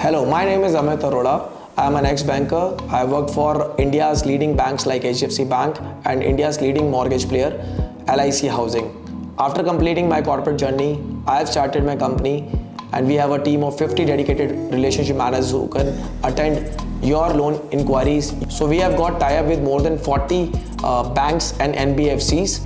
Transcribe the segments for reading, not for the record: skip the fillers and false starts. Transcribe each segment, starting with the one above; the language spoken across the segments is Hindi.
Hello, my name is Amit Arora. I am an ex-banker. I worked for India's leading banks like HDFC Bank and India's leading mortgage player, LIC Housing. After completing my corporate journey, I have started my company and we have a team of 50 dedicated relationship managers who can attend your loan inquiries. So we have got tie-up with more than 40 banks and NBFCs.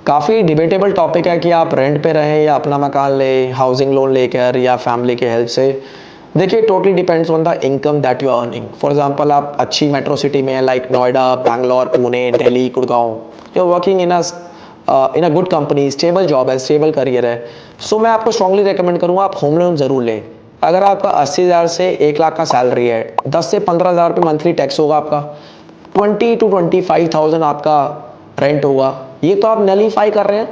काफ़ी डिबेटेबल टॉपिक है कि आप रेंट पे रहें या अपना मकान लें, हाउसिंग लोन लेकर या फैमिली के हेल्प से। देखिए, totally depends on the income that you are earning. For example, आप अच्छी मेट्रो सिटी में like Noida, Bangalore, Pune, Delhi, Gurgaon, you are working in a good company, stable job है, स्टेबल करियर है। सो मैं आपको स्ट्रांगली रिकमेंड करूँगा आप होम लोन ज़रूर लें। अगर आपका 80,000 से 1 लाख का सैलरी है, 10 से 15,000 रुपये मंथली टैक्स होगा आपका, 20 to 25,000 आपका रेंट होगा। ये तो आप नलीफाई कर रहे हैं।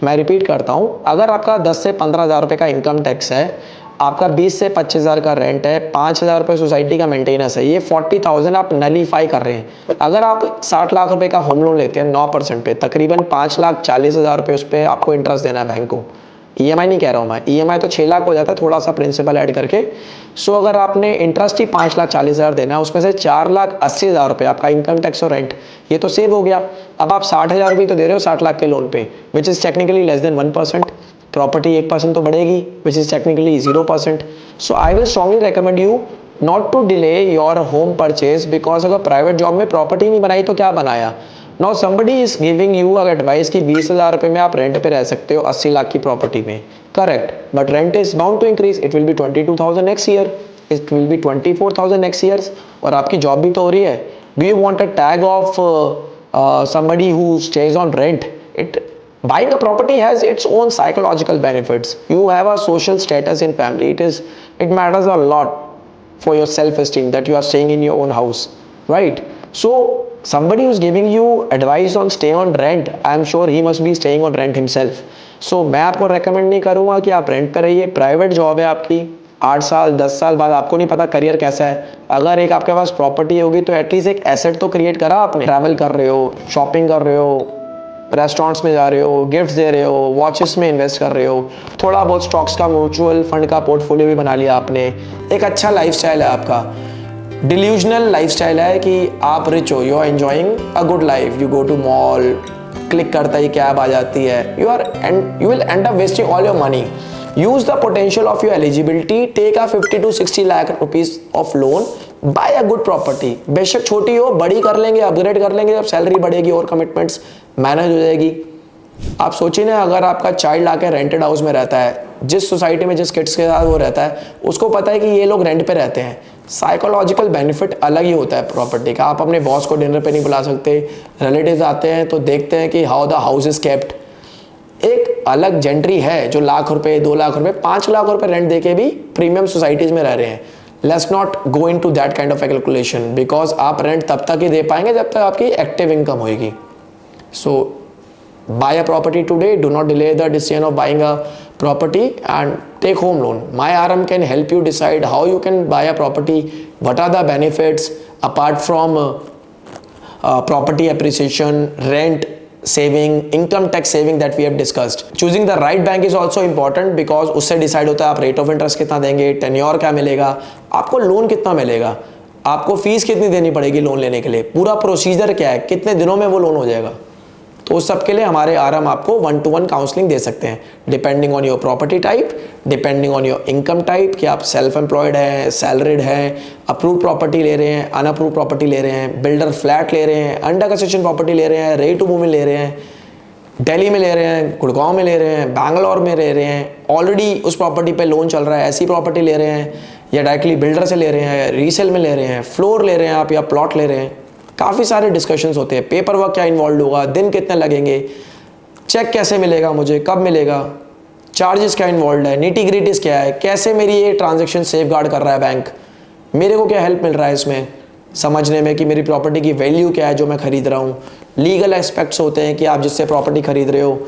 मैं रिपीट करता हूँ, अगर आपका 10 से 15,000 रुपये का इनकम टैक्स है, आपका 20 से 25,000 का रेंट है, 5,000 रुपये सोसाइटी का मेंटेनेंस है, ये 40,000 आप नलीफाई कर रहे हैं। अगर आप 60 लाख रुपए का होम लोन लेते हैं 9% पे, तकरीबन 5,40,000 रुपये उस पर आपको इंटरेस्ट देना है बैंक को। EMI नहीं कह रहा हूँ मैं, EMI तो 6 लाख हो जाता है थोड़ा सा प्रिंसिपल ऐड करके। सो अगर आपने इंटरेस्ट ही 5,40,000 देना है, उसमें से 4,80,000 रुपये आपका इनकम टैक्स और रेंट, ये तो सेव हो गया। अब आप 60,000 रुपये तो दे रहे हो 60 लाख के लोन पे, which is technically less than 1%। Property 1% तो बढ़ेगी, which is technically 0%। So I will strongly recommend you not to delay your home purchase, because अगर प्राइवेट जॉब में प्रॉपर्टी नहीं बनाई तो क्या बनाया। Now somebody is giving you advice कि 20,000 रुपये में आप रेंट पे रह सकते हो 80 लाख की प्रॉपर्टी में, correct, but rent is bound to increase. It will be 22,000 next year, it will be 24,000 next years, और आपकी जॉब भी तो हो रही है। Do you want a tag of somebody who stays on rent? Buying a property has its own psychological benefits. You have a social status in family. It matters a lot for your self-esteem that you are staying in your own house, right? So somebody who's giving you advice on stay on rent, I am sure he must be staying on rent himself. So मैं आपको recommend नहीं करूँगा कि आप रेंट पे रहिए। प्राइवेट जॉब है आपकी, 8 साल 10 साल बाद आपको नहीं पता करियर कैसा है। अगर एक आपके पास प्रॉपर्टी होगी तो एटलीस्ट एक एसेट तो क्रिएट करा आपने। ट्रैवल कर रहे हो, शॉपिंग कर रहे हो, रेस्टोरेंट्स में जा रहे हो, गिफ्ट्स दे रहे हो, वॉचेस में इन्वेस्ट कर रहे हो, थोड़ा बहुत स्टॉक्स का म्यूचुअल फंड का पोर्टफोलियो भी बना लिया आपने। एक अच्छा लाइफस्टाइल है आपका। डिल्यूजनल लाइफस्टाइल है कि आप रिच हो, you are enjoying a good life, you go to mall, click करता ही कैब आ जाती है, you will end up wasting all your money. Use the potential of your eligibility, take a 50 to 60 lakh rupees of loan, buy a good property. बेशक छोटी हो, बड़ी कर लेंगे, अपग्रेड कर लेंगे, जब सैलरी बढ़ेगी और कमिटमेंट्स मैनेज हो जाएगी। आप सोचिए ना, अगर आपका चाइल्ड आके रेंटेड हाउस में रहता है, जिस सोसाइटी में जिस किड्स के साथ वो रहता है, उसको पता है कि ये लोग रेंट पे रहते हैं। साइकोलॉजिकल बेनिफिट अलग ही होता है प्रॉपर्टी का। आप अपने बॉस को डिनर पे नहीं बुला सकते, रिलेटिव्स आते हैं तो देखते हैं कि how the house is kept. एक अलग जेंट्री है जो लाख रुपए, 2 लाख रुपए, 5 लाख रुपए रेंट देके भी प्रीमियम सोसाइटीज में रह रहे हैं। Let's not go into that kind of calculation, because आप रेंट तब तक ही दे पाएंगे जब तक आपकी एक्टिव इनकम होगी। सो buy a property today, do not delay the decision of buying a property and take home loan. My RM can help you decide how you can buy a property, what are the benefits apart from property appreciation, rent saving, income tax saving that we have discussed. Choosing the right bank is also important because उससे डिसाइड होता है आप रेट ऑफ इंटरेस्ट कितना देंगे, टेन्योर क्या मिलेगा, आपको लोन कितना मिलेगा, आपको फीस कितनी देनी पड़ेगी लोन लेने के लिए, पूरा प्रोसीजर क्या है, कितने दिनों में वो लोन हो जाएगा। तो उस सब के लिए हमारे RM आपको 1-to-1 काउंसलिंग दे सकते हैं, depending on your property type, depending on your income type, कि आप सेल्फ एम्प्लॉयड हैं, सैलरीड हैं, अप्रूव प्रॉपर्टी ले रहे हैं, अनअप्रूव प्रॉपर्टी ले रहे हैं, बिल्डर फ्लैट ले रहे हैं, अंडर कंस्ट्रक्शन प्रॉपर्टी ले रहे हैं, रेडी टू मूव में ले रहे हैं, दिल्ली में ले रहे हैं, गुड़गांव में ले रहे हैं, बैंगलोर में ले रहे हैं, ऑलरेडी उस प्रॉपर्टी पे लोन चल रहा है, ऐसी प्रॉपर्टी ले रहे हैं, या डायरेक्टली बिल्डर से ले रहे हैं, रीसेल में ले रहे हैं, फ्लोर ले रहे हैं आप, या प्लॉट ले रहे हैं। काफ़ी सारे डिस्कशंस होते हैं। पेपर वर्क क्या इन्वॉल्व होगा, दिन कितने लगेंगे, चेक कैसे मिलेगा मुझे, कब मिलेगा, चार्जेस क्या इन्वॉल्व है, निटी ग्रिटीज क्या है, कैसे मेरी ये ट्रांजैक्शन सेफ गार्ड कर रहा है बैंक, मेरे को क्या हेल्प मिल रहा है इसमें समझने में कि मेरी प्रॉपर्टी की वैल्यू क्या है जो मैं खरीद रहा हूँ। लीगल एस्पेक्ट्स होते हैं कि आप जिससे प्रॉपर्टी खरीद रहे हो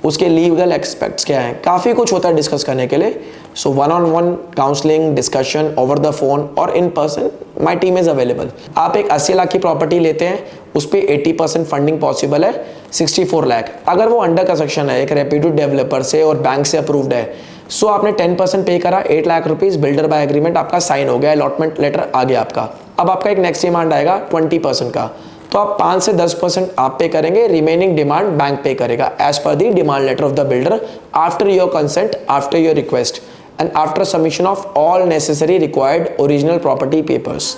उसके लीगल एक्सपेक्ट्स क्या हैं, काफ़ी कुछ होता है डिस्कस करने के लिए. So 1-on-1 counselling discussion over the phone और in person my team is available. आप एक 80 लाख की प्रॉपर्टी लेते हैं, उस पर 80% फंडिंग पॉसिबल है, 64 लाख. अगर वो अंडर कंस्ट्रक्शन है एक रेप्यूटेड डेवलपर से और बैंक से अप्रूव्ड है, सो आपने 10% पे करा, 8 lakh rupees builder by agreement आपका साइन हो गया, अलॉटमेंट लेटर आ गया आपका. अब आपका एक नेक्स्ट डिमांड आएगा 20% का, तो आप 5 से 10% आप पे करेंगे, रिमेनिंग डिमांड बैंक पे करेगा as per the demand letter of the builder after your consent, after your request and after submission of all necessary required original property papers.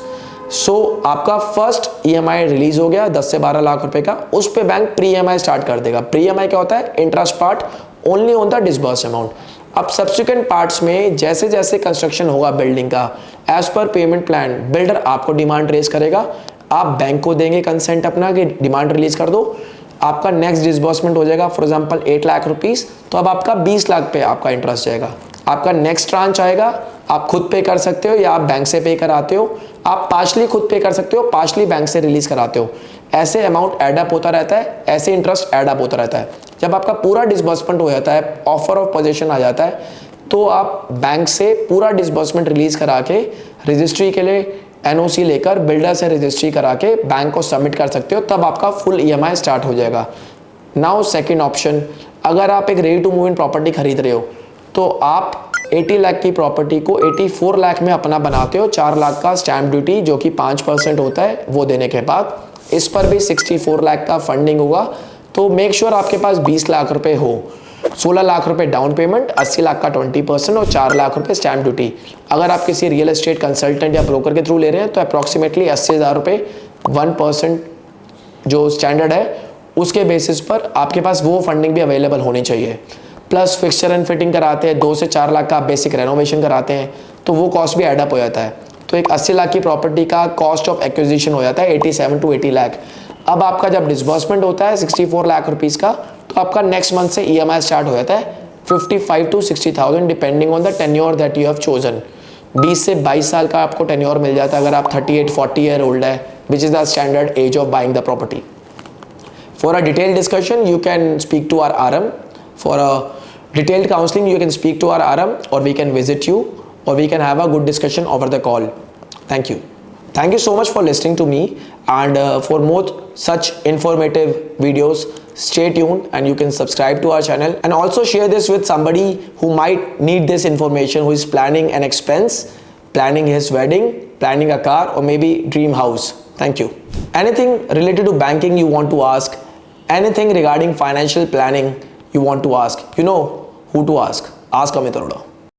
So आपका फर्स्ट EMI रिलीज हो गया 10 से 12 लाख रुपए का, उस पे बैंक प्री EMI स्टार्ट कर देगा. प्री EMI क्या होता है? Interest part only on the disburse amount. अब सब्सिक्वेंट पार्ट्स में जैसे जैसे कंस्ट्रक्शन होगा बिल्डिंग का, as per payment plan builder आपको डिमांड रेज करेगा, आप बैंक को देंगे कंसेंट अपना कि डिमांड रिलीज कर दो. आपका नेक्स्ट डिसबर्समेंट हो जाएगा फॉर एग्जांपल 8 लाख रुपीस, तो अब आपका 20 लाख पे आपका इंटरेस्ट जाएगा. आपका नेक्स्ट ट्रांच आएगा, आप खुद पे कर सकते हो या आप बैंक से पे कराते हो, आप पार्शली खुद पे कर सकते हो, पार्शली बैंक से रिलीज कराते हो. ऐसे अमाउंट एड अप होता रहता है, ऐसे इंटरेस्ट एड अप होता रहता है. जब आपका पूरा डिसबर्समेंट हो जाता है, ऑफर ऑफ पोजीशन आ जाता है, तो आप बैंक से पूरा डिसबर्समेंट रिलीज करा के रजिस्ट्री के लिए NOC लेकर बिल्डर से रजिस्ट्री करा के बैंक को सबमिट कर सकते हो, तब आपका फुल EMI स्टार्ट हो जाएगा. नाउ सेकंड ऑप्शन, अगर आप एक ready to move in property खरीद रहे हो, तो आप 80 लाख की प्रॉपर्टी को 84 लाख में अपना बनाते हो. 4 लाख का स्टैम्प ड्यूटी जो कि 5% होता है वो देने के बाद इस पर भी 64 लाख का फंडिंग होगा. तो मेक श्योर आपके पास 20 लाख रुपए हो, 16 लाख रुपए डाउन पेमेंट, 80 लाख का 20% और 4 लाख रुपए स्टैम्प ड्यूटी. अगर आप किसी रियल एस्टेट कंसल्टेंट या ब्रोकर के थ्रू ले रहे हैं तो अप्रॉक्सीमेटली 80,000 रुपए 1% जो स्टैंडर्ड है उसके बेसिस पर आपके पास वो फंडिंग भी अवेलेबल होनी चाहिए. प्लस फिक्सचर एंड फिटिंग कराते हैं, 2 से 4 लाख का आप बेसिक रेनोवेशन कराते हैं, तो वो कॉस्ट भी एडअप हो जाता है. तो एक 80 लाख की प्रॉपर्टी का कॉस्ट ऑफ एक्विजिशन हो जाता है 87 to 80 लाख. अब आपका जब डिसबर्समेंट होता है 64 लाख रुपीज़ का, तो आपका नेक्स्ट मंथ से EMI स्टार्ट हो जाता है 55 to 60,000 depending on the tenure that you have chosen. 20 से 22 साल का आपको टेन्योर मिल जाता है अगर आप 38-40 ईयर ओल्ड है, which is the standard age of buying the property. For a detailed discussion you can speak to our RM. For a detailed counseling you can speak to our RM or we can visit you or we can have a good discussion over the call. Thank you. Thank you so much for listening to me, and for more such informative videos stay tuned and you can subscribe to our channel and also share this with somebody who might need this information, who is planning an expense, planning his wedding, planning a car or maybe dream house. Thank you. Anything related to banking you want to ask, anything regarding financial planning you want to ask, you know who to ask. Ask Amit Arora.